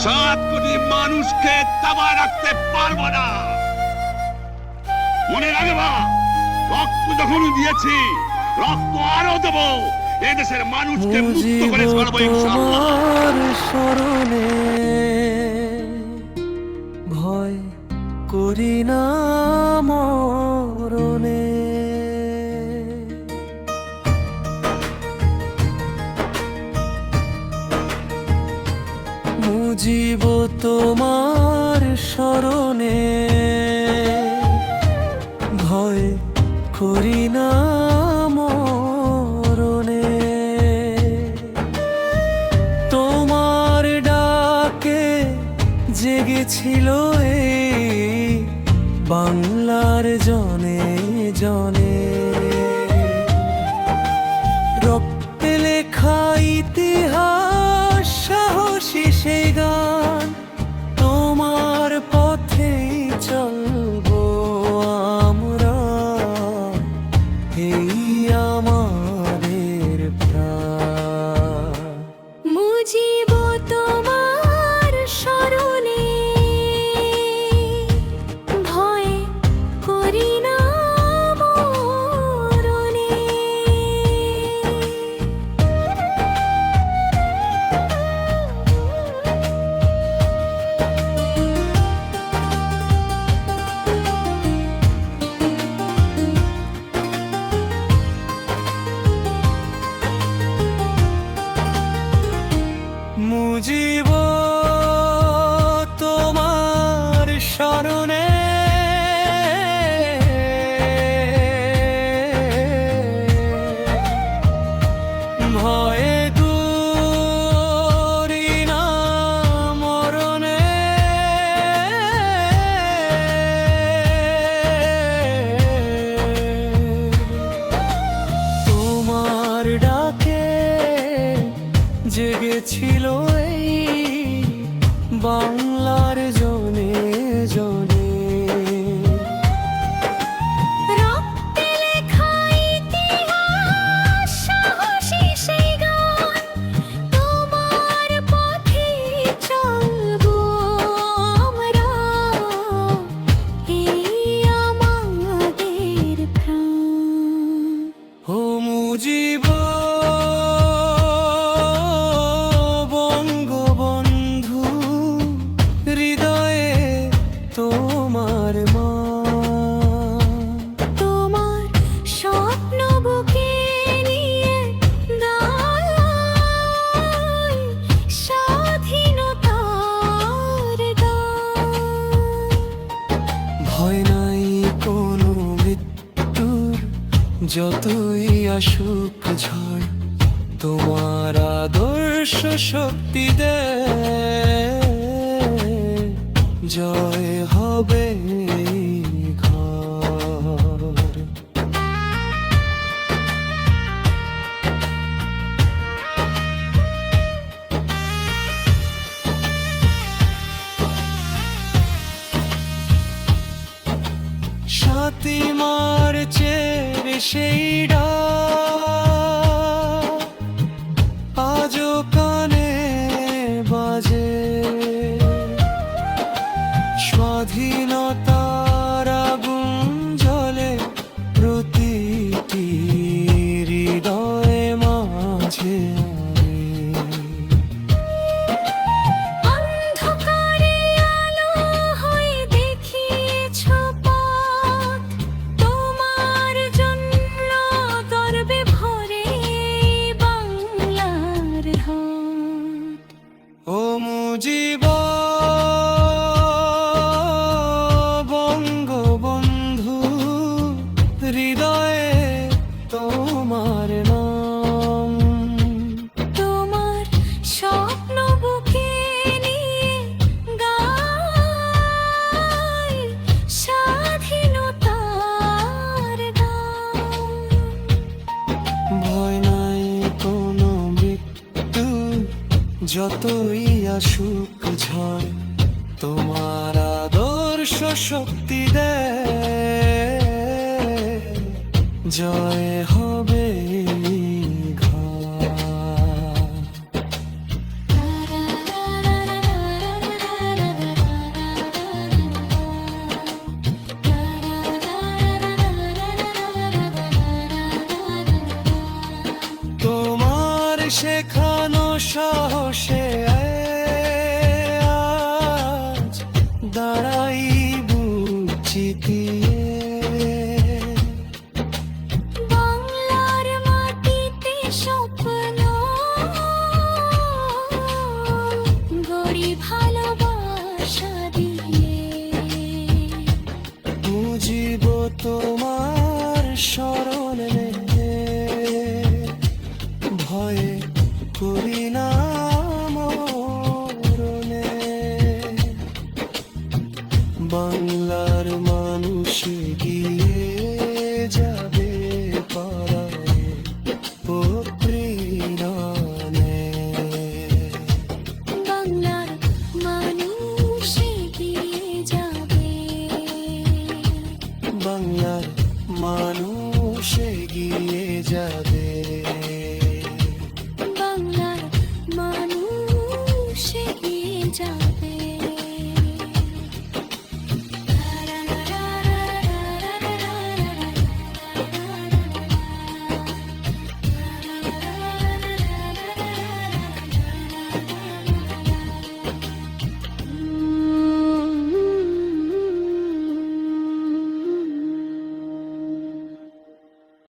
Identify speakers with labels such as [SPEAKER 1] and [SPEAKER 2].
[SPEAKER 1] 7 কোটি মানুষকে দাবায় রাখতে পারবো না। মনে রাখবা, রক্ত যখন দিয়েছি, রক্ত আরো দেবো। এদেশের মানুষকে মুক্ত করে ছাড়বো ইনশাআল্লাহ।
[SPEAKER 2] স্মরণে ভয় করি না মরণে। মুজিব তোমার স্মরণে ভয় করি না মরণে। তোমার ডাকে জেগেছিল এই বাংলার জনে জনে। রক্তে লেখা ইতিহাস, সাহসী সেই গান, তোমার পথেই চলবো আমরা। এই আমাদের প্রাণ।
[SPEAKER 3] মুজিব তোমার স্মরণে ভয় করি না মরণে।
[SPEAKER 2] মুজিব তোমার স্মরণে ভয়ে করি না মরণে। তোমার ডাকে জেগেছিল এই বাংলার জনে জনে।
[SPEAKER 3] রক্তে লেখা ইতিহাস, সাহসী সেই গান, তোমার পথে চলবো আমরা। এই আমাদের প্রাণ।
[SPEAKER 2] ও মুজিব বঙ্গবন্ধু, হৃদয়ে তোমার মা।
[SPEAKER 3] তোমার স্বপ্ন বুকে নিয়ে দাঁড়াই স্বাধীনতার গান।
[SPEAKER 2] ভয় নাই কোনো মৃত্যুর, যতই আসুক ঝড়, তোমার আদর্শ শক্তি দে। জয় হবে এই ঘর। সাতই মার্চের সেই ডাক আজও কানে বাজে। স্বাধীনতার আগুন জ্বলে প্রতিটি হৃদয়ে মাঝে।
[SPEAKER 3] অন্ধকারে আলো হয়ে দেখিয়েছ পথ, তোমার জন্য গর্বে ভরে বাংলার হাট।
[SPEAKER 2] ও মুজিব বঙ্গবন্ধু, হৃদয়ে তোমার নাম।
[SPEAKER 3] তোমার স্বপ্ন বুকে নিয়ে গাই স্বাধীনতার গান।
[SPEAKER 2] ভয় নাই কোনো মৃত্যু, যতই আসুক ঝড়, তোমার আদর্শ শক্তি দে। জয় হবে ঘর।
[SPEAKER 3] করি ভালোবাসা দিয়ে
[SPEAKER 2] বুঝিব তোমার শরণ নেহে ভয়ে করি না মরণে বাংলার মানুষ গিয়ে যাবে পাড়ায় পত্রিনানে
[SPEAKER 3] বাংলার মানুষ এগিয়ে যাবে
[SPEAKER 2] বাংলার মানুষ এগিয়ে যাবে